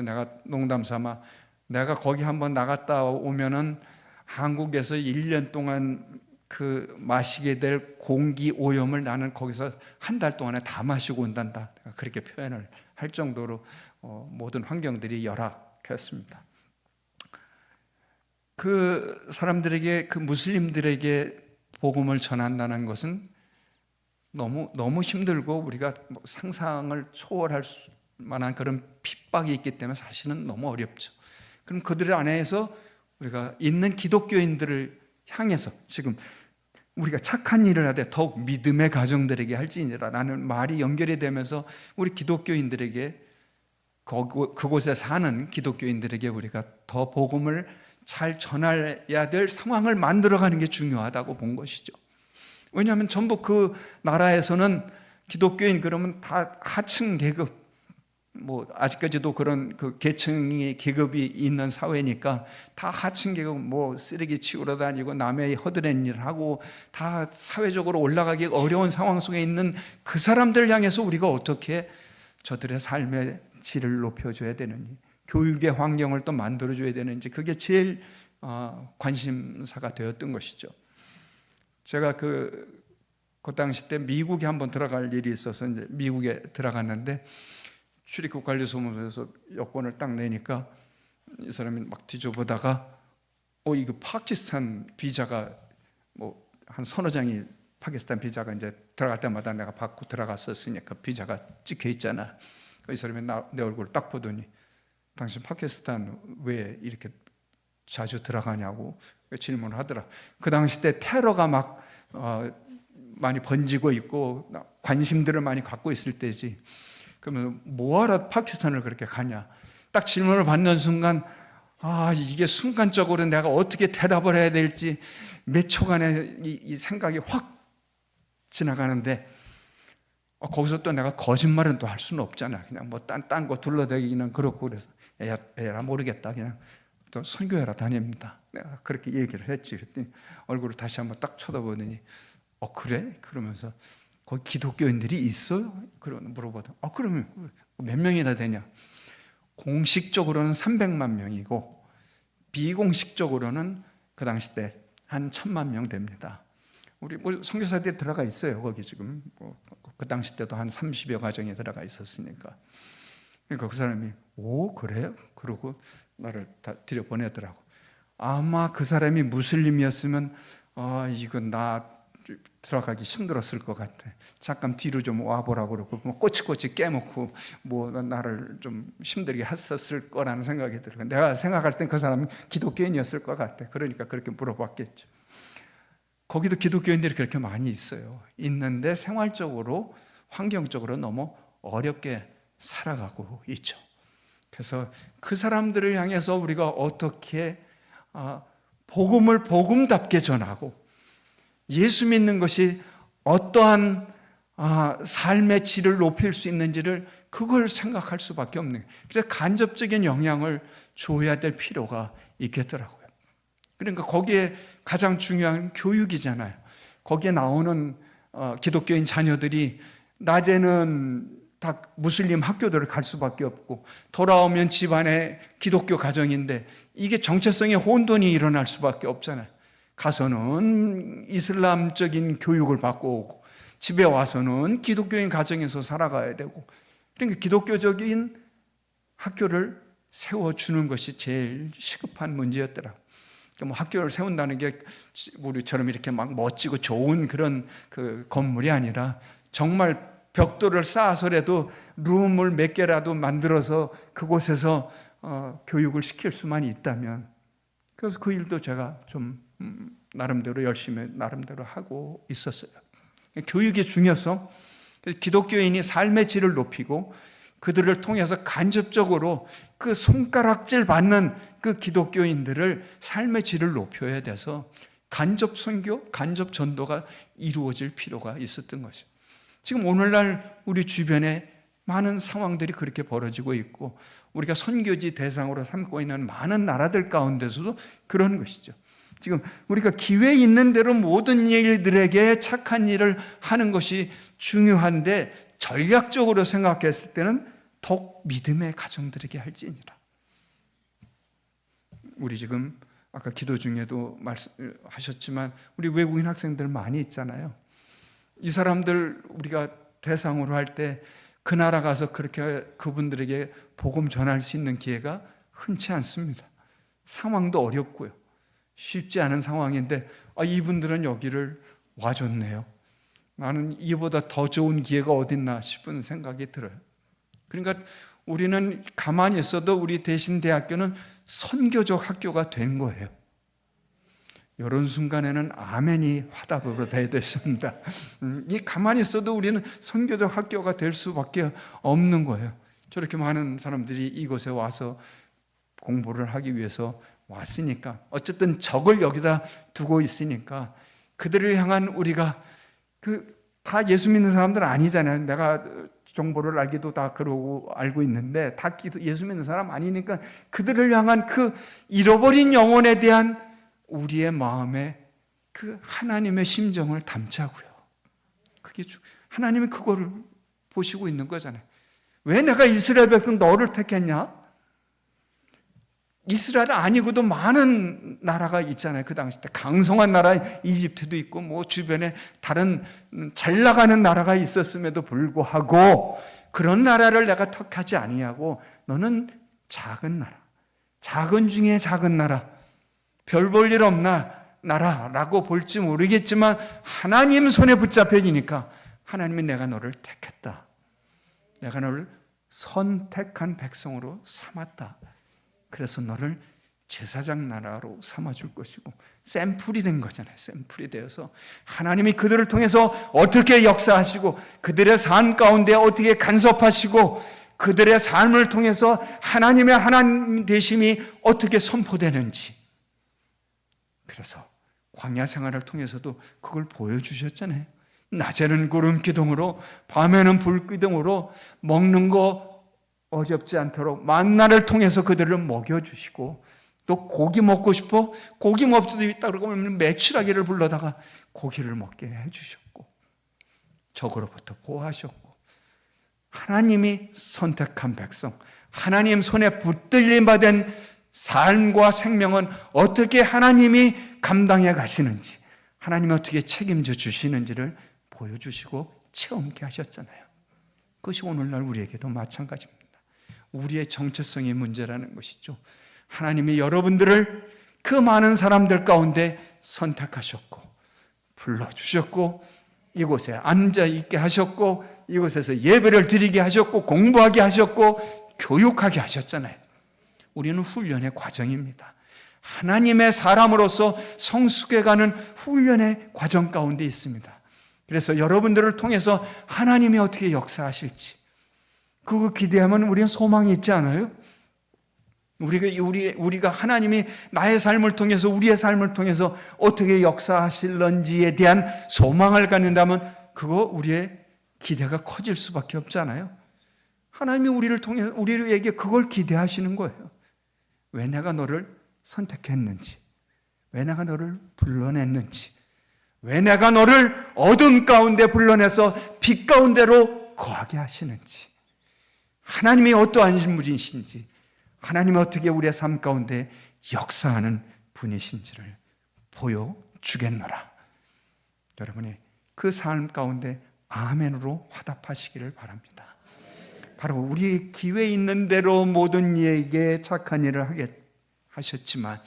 내가 농담 삼아 내가 거기 한번 나갔다 오면은 한국에서 1년 동안 그 마시게 될 공기 오염을 나는 거기서 한 달 동안에 다 마시고 온단다. 내가 그렇게 표현을 할 정도로 모든 환경들이 열악했습니다. 그 사람들에게, 그 무슬림들에게 복음을 전한다는 것은 너무 힘들고 우리가 상상을 초월할 만한 그런 핍박이 있기 때문에 사실은 너무 어렵죠. 그럼 그들 안에서 우리가 있는 기독교인들을 향해서 지금 우리가 착한 일을 하되 더욱 믿음의 가정들에게 할지니라 라는 말이 연결이 되면서 우리 기독교인들에게, 그곳에 사는 기독교인들에게 우리가 더 복음을 잘 전해야 될 상황을 만들어가는 게 중요하다고 본 것이죠. 왜냐하면 전부 그 나라에서는 기독교인 그러면 다 하층 계급, 아직까지도 그런 그 계급이 있는 사회니까 다 하층 계급, 쓰레기 치우러 다니고 남의 허드렛 일을 하고 다 사회적으로 올라가기 어려운 상황 속에 있는 그 사람들 향해서 우리가 어떻게 저들의 삶의 질을 높여줘야 되느니, 교육의 환경을 또 만들어줘야 되는지, 그게 제일 관심사가 되었던 것이죠. 제가 그 당시 때 미국에 한번 들어갈 일이 있어서 이제 미국에 들어갔는데 출입국 관리소문서에서 여권을 딱 내니까 이 사람이 막 뒤져보다가 이거 파키스탄 비자가 한 서너 장이 파키스탄 비자가 이제 들어갈 때마다 내가 받고 들어갔었으니까 비자가 찍혀 있잖아. 이 사람이 내 얼굴을 딱 보더니 당신 파키스탄 왜 이렇게 자주 들어가냐고 질문을 하더라. 그 당시 때 테러가 막 많이 번지고 있고 관심들을 많이 갖고 있을 때지. 그러면 뭐하러 파키스탄을 그렇게 가냐. 딱 질문을 받는 순간 이게 순간적으로 내가 어떻게 대답을 해야 될지 몇 초간에 이 생각이 확 지나가는데 거기서 또 내가 거짓말은 또 할 수는 없잖아. 그냥 딴 거 둘러대기는 그렇고 그래서 에라 모르겠다. 그냥 또 선교회라 다닙니다. 내가 그렇게 얘기를 했지. 그랬더니 얼굴을 다시 한번 딱 쳐다보더니 그래? 그러면서 거기 기독교인들이 있어요? 그러면 물어보다. 그러면 몇 명이나 되냐? 공식적으로는 300만 명이고 비공식적으로는 그 당시 때 한 1000만 명 됩니다. 우리 선교사들이 들어가 있어요. 거기 지금 그 당시 때도 한 30여 가정이 들어가 있었으니까. 그러니까 그 사람이 그래요? 그러고 나를 다 들여보내더라고. 아마 그 사람이 무슬림이었으면 이건 나 들어가기 힘들었을 것 같아. 잠깐 뒤로 좀 와보라고 그러고 꼬치꼬치 깨먹고 나를 좀 힘들게 했었을 거라는 생각이 들어요. 내가 생각할 땐 그 사람이 기독교인이었을 것 같아. 그러니까 그렇게 물어봤겠죠. 거기도 기독교인들이 그렇게 많이 있어요. 있는데 생활적으로 환경적으로 너무 어렵게 살아가고 있죠. 그래서 그 사람들을 향해서 우리가 어떻게 복음을 복음답게 전하고 예수 믿는 것이 어떠한 삶의 질을 높일 수 있는지를 그걸 생각할 수밖에 없는 거예요. 그래서 간접적인 영향을 줘야 될 필요가 있겠더라고요. 그러니까 거기에 가장 중요한 교육이잖아요. 거기에 나오는 기독교인 자녀들이 낮에는 다 무슬림 학교들을 갈 수밖에 없고 돌아오면 집안에 기독교 가정인데 이게 정체성의 혼돈이 일어날 수밖에 없잖아요. 가서는 이슬람적인 교육을 받고 오고 집에 와서는 기독교인 가정에서 살아가야 되고 그러니까 기독교적인 학교를 세워주는 것이 제일 시급한 문제였더라고요. 그러니까 학교를 세운다는 게 우리처럼 이렇게 막 멋지고 좋은 그런 그 건물이 아니라 정말 벽돌을 쌓아서라도 룸을 몇 개라도 만들어서 그곳에서 교육을 시킬 수만 있다면 그래서 그 일도 제가 좀 나름대로 열심히 나름대로 하고 있었어요. 교육의 중요성, 기독교인이 삶의 질을 높이고 그들을 통해서 간접적으로 그 손가락질 받는 그 기독교인들을 삶의 질을 높여야 돼서 간접 선교, 간접 전도가 이루어질 필요가 있었던 거죠. 지금 오늘날 우리 주변에 많은 상황들이 그렇게 벌어지고 있고 우리가 선교지 대상으로 삼고 있는 많은 나라들 가운데서도 그런 것이죠. 지금 우리가 기회 있는 대로 모든 일들에게 착한 일을 하는 것이 중요한데 전략적으로 생각했을 때는 더욱 믿음의 가정들에게 할지니라. 우리 지금 아까 기도 중에도 말씀하셨지만 우리 외국인 학생들 많이 있잖아요. 이 사람들 우리가 대상으로 할 때 그 나라 가서 그렇게 그분들에게 복음 전할 수 있는 기회가 흔치 않습니다. 상황도 어렵고요. 쉽지 않은 상황인데 이분들은 여기를 와줬네요. 나는 이보다 더 좋은 기회가 어딨나 싶은 생각이 들어요. 그러니까 우리는 가만히 있어도 우리 대신대학교는 선교적 학교가 된 거예요. 이런 순간에는 아멘이 화답으로 돼야 되십니다. 이 가만히 있어도 우리는 선교적 학교가 될 수밖에 없는 거예요. 저렇게 많은 사람들이 이곳에 와서 공부를 하기 위해서 왔으니까 어쨌든 적을 여기다 두고 있으니까 그들을 향한 우리가 다 예수 믿는 사람들은 아니잖아요. 내가 정보를 알기도 다 그러고 알고 있는데 다 예수 믿는 사람 아니니까 그들을 향한 그 잃어버린 영혼에 대한 우리의 마음에 그 하나님의 심정을 담자고요. 그게 하나님이 그거를 보시고 있는 거잖아요. 왜 내가 이스라엘 백성 너를 택했냐? 이스라엘 아니고도 많은 나라가 있잖아요. 그 당시 때 강성한 나라 이집트도 있고 주변에 다른 잘 나가는 나라가 있었음에도 불구하고 그런 나라를 내가 택하지 아니하고 너는 작은 나라, 작은 중에 작은 나라, 별 볼 일 없나 나라라고 볼지 모르겠지만 하나님 손에 붙잡혀지니까 하나님이 내가 너를 택했다. 내가 너를 선택한 백성으로 삼았다. 그래서 너를 제사장 나라로 삼아줄 것이고 샘플이 된 거잖아요. 샘플이 되어서 하나님이 그들을 통해서 어떻게 역사하시고 그들의 삶 가운데 어떻게 간섭하시고 그들의 삶을 통해서 하나님의 하나님 되심이 어떻게 선포되는지 그래서 광야 생활을 통해서도 그걸 보여주셨잖아요. 낮에는 구름 기둥으로 밤에는 불 기둥으로 먹는 거 어렵지 않도록 만나를 통해서 그들을 먹여주시고, 또 고기 먹고 싶어? 고기 먹을 수도 있다 그러면 메추라기를 불러다가 고기를 먹게 해주셨고, 적으로부터 보호하셨고, 하나님이 선택한 백성, 하나님 손에 붙들림 받은 삶과 생명은 어떻게 하나님이 감당해 가시는지, 하나님이 어떻게 책임져 주시는지를 보여주시고 체험케 하셨잖아요. 그것이 오늘날 우리에게도 마찬가지입니다. 우리의 정체성의 문제라는 것이죠. 하나님이 여러분들을 그 많은 사람들 가운데 선택하셨고 불러주셨고, 이곳에 앉아 있게 하셨고, 이곳에서 예배를 드리게 하셨고, 공부하게 하셨고, 교육하게 하셨잖아요. 우리는 훈련의 과정입니다. 하나님의 사람으로서 성숙해가는 훈련의 과정 가운데 있습니다. 그래서 여러분들을 통해서 하나님이 어떻게 역사하실지, 그거 기대하면 우리는 소망이 있지 않아요? 우리가 하나님이 나의 삶을 통해서, 우리의 삶을 통해서 어떻게 역사하실런지에 대한 소망을 갖는다면 그거 우리의 기대가 커질 수밖에 없잖아요. 하나님이 우리를 통해 우리에게 그걸 기대하시는 거예요. 왜 내가 너를 선택했는지, 왜 내가 너를 불러냈는지, 왜 내가 너를 어둠 가운데 불러내서 빛 가운데로 거하게 하시는지, 하나님이 어떠한 인물이신지, 하나님이 어떻게 우리의 삶 가운데 역사하는 분이신지를 보여주겠노라. 여러분이 그 삶 가운데 아멘으로 화답하시기를 바랍니다. 바로 우리 기회 있는 대로 모든 이에게 착한 일을 하게 하셨지만,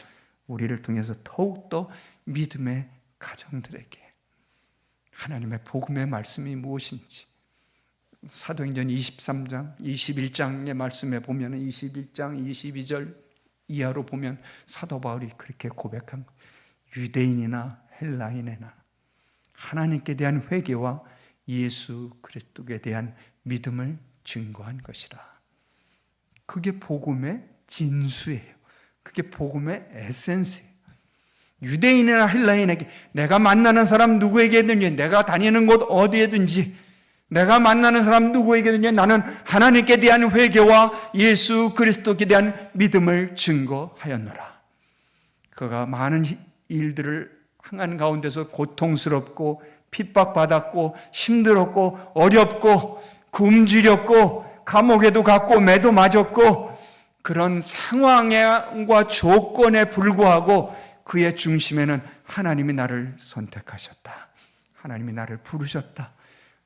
우리를 통해서 더욱더 믿음의 가정들에게 하나님의 복음의 말씀이 무엇인지, 사도행전 23장, 21장의 말씀에 보면 21장 22절 이하로 보면 사도 바울이 그렇게 고백한 거예요. 유대인이나 헬라인이나 하나님께 대한 회개와 예수 그리스도에 대한 믿음을 증거한 것이라. 그게 복음의 진수예요. 그게 복음의 에센스예요. 유대인이나 헬라인에게, 내가 만나는 사람 누구에게든지, 내가 다니는 곳 어디에든지, 내가 만나는 사람 누구에게든지 나는 하나님께 대한 회개와 예수 그리스도께 대한 믿음을 증거하였노라. 그가 많은 일들을 행한 가운데서 고통스럽고 핍박받았고 힘들었고 어렵고 굶주렸고 감옥에도 갔고 매도 맞았고, 그런 상황과 조건에 불구하고 그의 중심에는 하나님이 나를 선택하셨다, 하나님이 나를 부르셨다,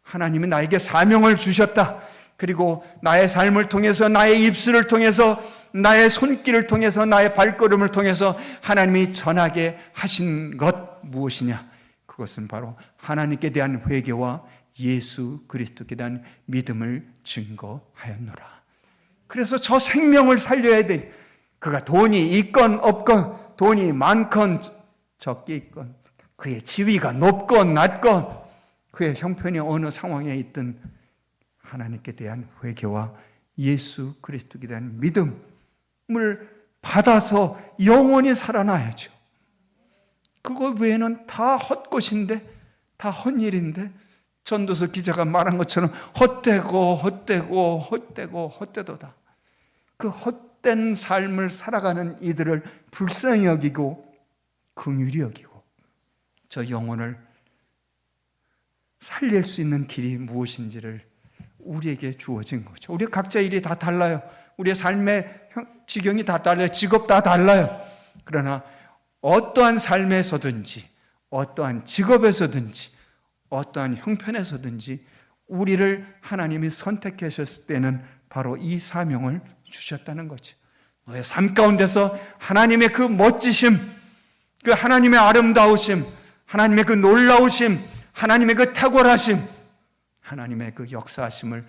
하나님이 나에게 사명을 주셨다, 그리고 나의 삶을 통해서, 나의 입술을 통해서, 나의 손길을 통해서, 나의 발걸음을 통해서 하나님이 전하게 하신 것 무엇이냐? 그것은 바로 하나님께 대한 회개와 예수 그리스도께 대한 믿음을 증거하였노라. 그래서 저 생명을 살려야 돼. 그가 돈이 있건 없건, 돈이 많건 적게 있건, 그의 지위가 높건 낮건, 그의 형편이 어느 상황에 있든 하나님께 대한 회개와 예수 그리스도에 대한 믿음을 받아서 영원히 살아나야죠. 그거 외에는 다 헛것인데, 다 헛일인데, 전도서 기자가 말한 것처럼 헛되도다. 그 헛된 삶을 살아가는 이들을 불쌍히 여기고 긍휼히 여기고, 저 영혼을 살릴 수 있는 길이 무엇인지를 우리에게 주어진 거죠. 우리 각자 일이 다 달라요. 우리의 삶의 지경이 다 달라요. 직업 다 달라요. 그러나 어떠한 삶에서든지, 어떠한 직업에서든지, 어떠한 형편에서든지 우리를 하나님이 선택하셨을 때는 바로 이 사명을 주셨다는 거죠. 너의 삶 가운데서 하나님의 그 멋지심, 그 하나님의 아름다우심, 하나님의 그 놀라우심, 하나님의 그 탁월하심, 하나님의 그 역사하심을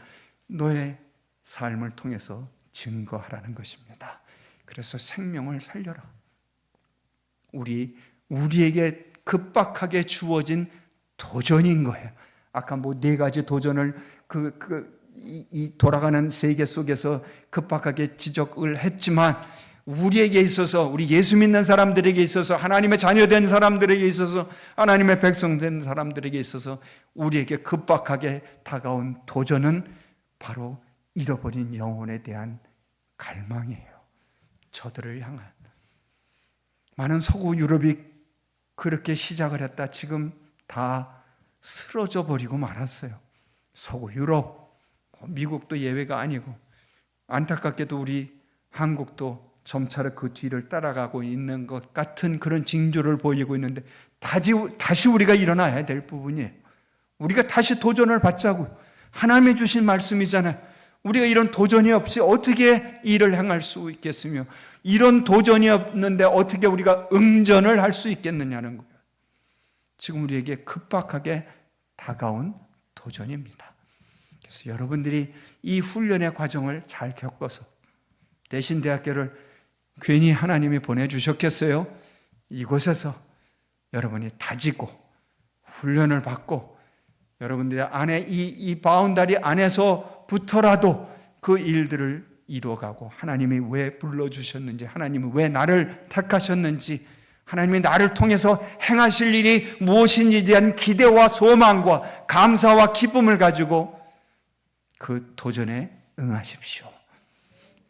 너의 삶을 통해서 증거하라는 것입니다. 그래서 생명을 살려라. 우리에게 급박하게 주어진 도전인 거예요. 아까 뭐 4가지 도전을 이 돌아가는 세계 속에서 급박하게 지적을 했지만, 우리에게 있어서, 우리 예수 믿는 사람들에게 있어서, 하나님의 자녀된 사람들에게 있어서, 하나님의 백성된 사람들에게 있어서 우리에게 급박하게 다가온 도전은 바로 잃어버린 영혼에 대한 갈망이에요. 저들을 향한. 많은 서구 유럽이 그렇게 시작을 했다. 지금 다 쓰러져 버리고 말았어요. 서구 유럽, 미국도 예외가 아니고, 안타깝게도 우리 한국도 점차로 그 뒤를 따라가고 있는 것 같은 그런 징조를 보이고 있는데, 다시 우리가 일어나야 될 부분이에요. 우리가 다시 도전을 받자고요. 하나님이 주신 말씀이잖아요. 우리가 이런 도전이 없이 어떻게 일을 행할 수 있겠으며, 이런 도전이 없는데 어떻게 우리가 응전을 할 수 있겠느냐는 거예요. 지금 우리에게 급박하게 다가온 도전입니다. 그래서 여러분들이 이 훈련의 과정을 잘 겪어서, 대신대학교를 괜히 하나님이 보내주셨겠어요? 이곳에서 여러분이 다지고 훈련을 받고, 여러분들의 안에 이 바운다리 안에서부터라도 그 일들을 이루어가고, 하나님이 왜 불러주셨는지, 하나님이 왜 나를 택하셨는지, 하나님이 나를 통해서 행하실 일이 무엇인지에 대한 기대와 소망과 감사와 기쁨을 가지고 그 도전에 응하십시오.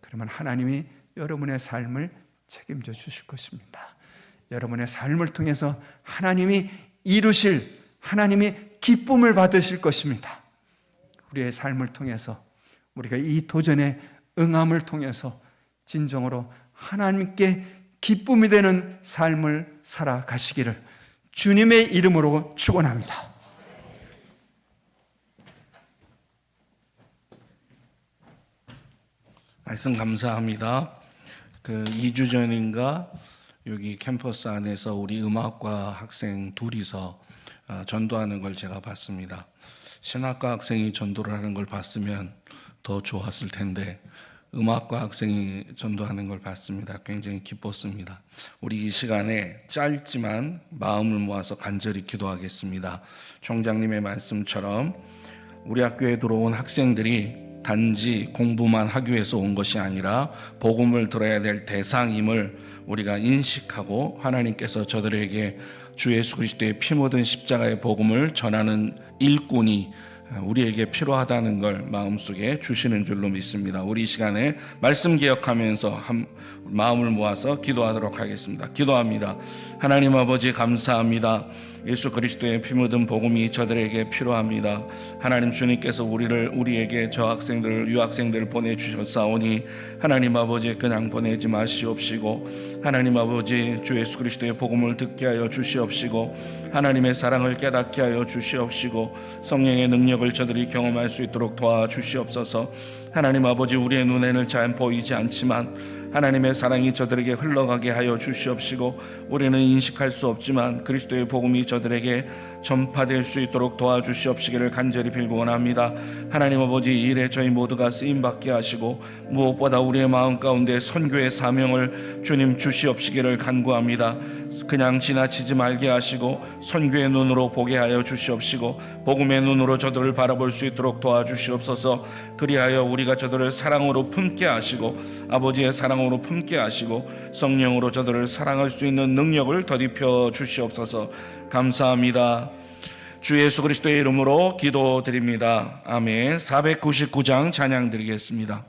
그러면 하나님이 여러분의 삶을 책임져 주실 것입니다. 여러분의 삶을 통해서 하나님이 이루실, 하나님이 기쁨을 받으실 것입니다. 우리의 삶을 통해서, 우리가 이 도전에 응함을 통해서 진정으로 하나님께 기쁨이 되는 삶을 살아가시기를 주님의 이름으로 축원합니다. 말씀 감사합니다. 2주 전인가 여기 캠퍼스 안에서 우리 음악과 학생 둘이서 전도하는 걸 제가 봤습니다. 신학과 학생이 전도를 하는 걸 봤으면 더 좋았을 텐데 음악과 학생이 전도하는 걸 봤습니다. 굉장히 기뻤습니다. 우리 이 시간에 짧지만 마음을 모아서 간절히 기도하겠습니다. 총장님의 말씀처럼 우리 학교에 들어온 학생들이 단지 공부만 하기 위해서 온 것이 아니라 복음을 들어야 될 대상임을 우리가 인식하고, 하나님께서 저들에게 주 예수 그리스도의 피 묻은 십자가의 복음을 전하는 일꾼이 우리에게 필요하다는 걸 마음속에 주시는 줄로 믿습니다. 우리 이 시간에 말씀 기억하면서 마음을 모아서 기도하도록 하겠습니다. 기도합니다. 하나님 아버지 감사합니다. 예수 그리스도의 피 묻은 복음이 저들에게 필요합니다. 하나님 주님께서 우리에게 저 학생들, 유학생들을 보내주셨사오니 하나님 아버지 그냥 보내지 마시옵시고, 하나님 아버지 주 예수 그리스도의 복음을 듣게 하여 주시옵시고, 하나님의 사랑을 깨닫게 하여 주시옵시고, 성령의 능력을 저들이 경험할 수 있도록 도와주시옵소서. 하나님 아버지 우리의 눈에는 잘 보이지 않지만 하나님의 사랑이 저들에게 흘러가게 하여 주시옵시고, 우리는 인식할 수 없지만 그리스도의 복음이 저들에게 전파될 수 있도록 도와주시옵시기를 간절히 빌고 원합니다. 하나님 아버지 이 일에 저희 모두가 쓰임받게 하시고, 무엇보다 우리의 마음 가운데 선교의 사명을 주님 주시옵시기를 간구합니다. 그냥 지나치지 말게 하시고 선교의 눈으로 보게 하여 주시옵시고, 복음의 눈으로 저들을 바라볼 수 있도록 도와주시옵소서. 그리하여 우리가 저들을 사랑으로 품게 하시고, 아버지의 사랑으로 품게 하시고, 성령으로 저들을 사랑할 수 있는 능력을 더입혀 주시옵소서. 감사합니다. 주 예수 그리스도의 이름으로 기도드립니다. 아멘. 499장 찬양 드리겠습니다.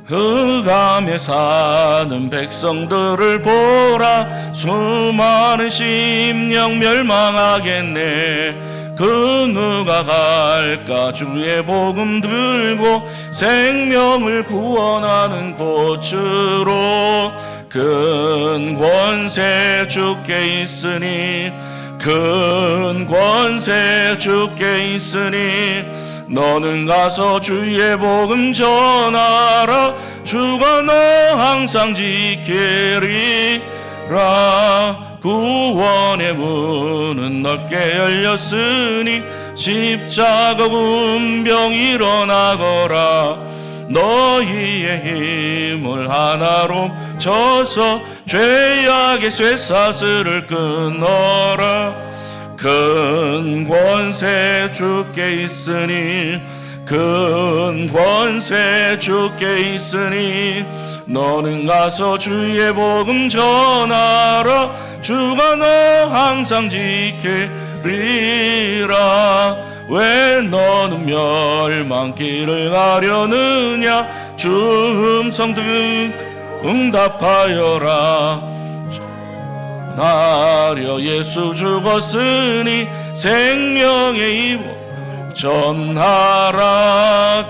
흑암에 사는 백성들을 보라. 수많은 심령 멸망하겠네. 그 누가 갈까 주의 복음 들고 생명을 구원하는 곳으로. 큰 권세 주께 있으니, 큰 권세 주께 있으니, 너는 가서 주의 복음 전하라. 주가 너 항상 지키리라. 구원의 문은 넓게 열렸으니 십자가 운병 일어나거라. 너희의 힘을 하나로 쳐서 죄악의 쇠사슬을 끊어라. 큰 권세 주께 있으니, 큰 권세 주께 있으니, 너는 가서 주의 복음 전하라. 주가 너 항상 지키리라. 왜 너는 멸망길을 가려느냐. 주 음성 응답하여라. 나려 예수 죽었으니 생명의 입 전하라.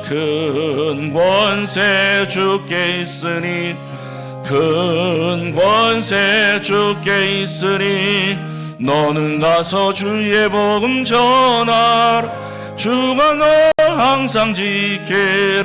큰 권세 주께 있으니 큰 권세 주께 있으니 너는 가서 주의 복음 전하라. 주가 너 항상 지키리라.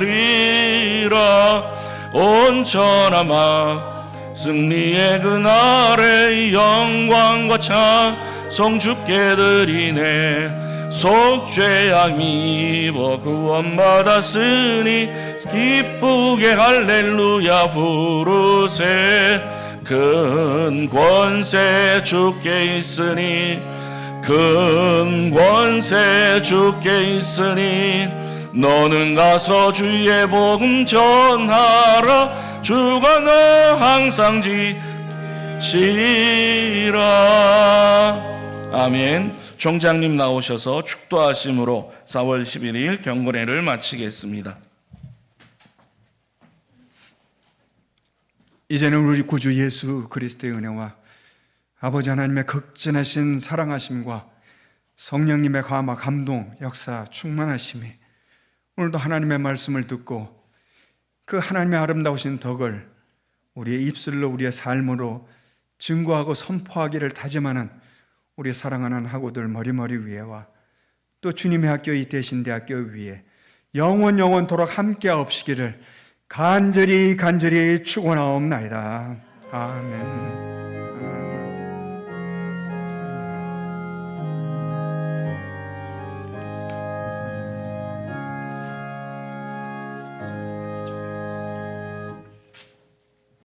온천하마 승리의 그날에 영광과 찬송 주께 드리네. 속죄악 입어 구원받았으니 기쁘게 할렐루야 부르세. 큰 권세 주께 있으니 큰 권세 주께 있으니 너는 가서 주의 복음 전하라. 주가 너 항상 지키시라. 아멘. 총장님 나오셔서 축도하심으로 4월 11일 경건회를 마치겠습니다. 이제는 우리 구주 예수 그리스도의 은혜와 아버지 하나님의 극진하신 사랑하심과 성령님의 감화 감동 역사 충만하심이 오늘도 하나님의 말씀을 듣고 그 하나님의 아름다우신 덕을 우리의 입술로 우리의 삶으로 증거하고 선포하기를 다짐하는 우리 사랑하는 학우들 머리머리 위에와 또 주님의 학교 이 대신 대학교 위에 영원토록 함께 없으기를 간절히 축원하옵나이다. 아멘.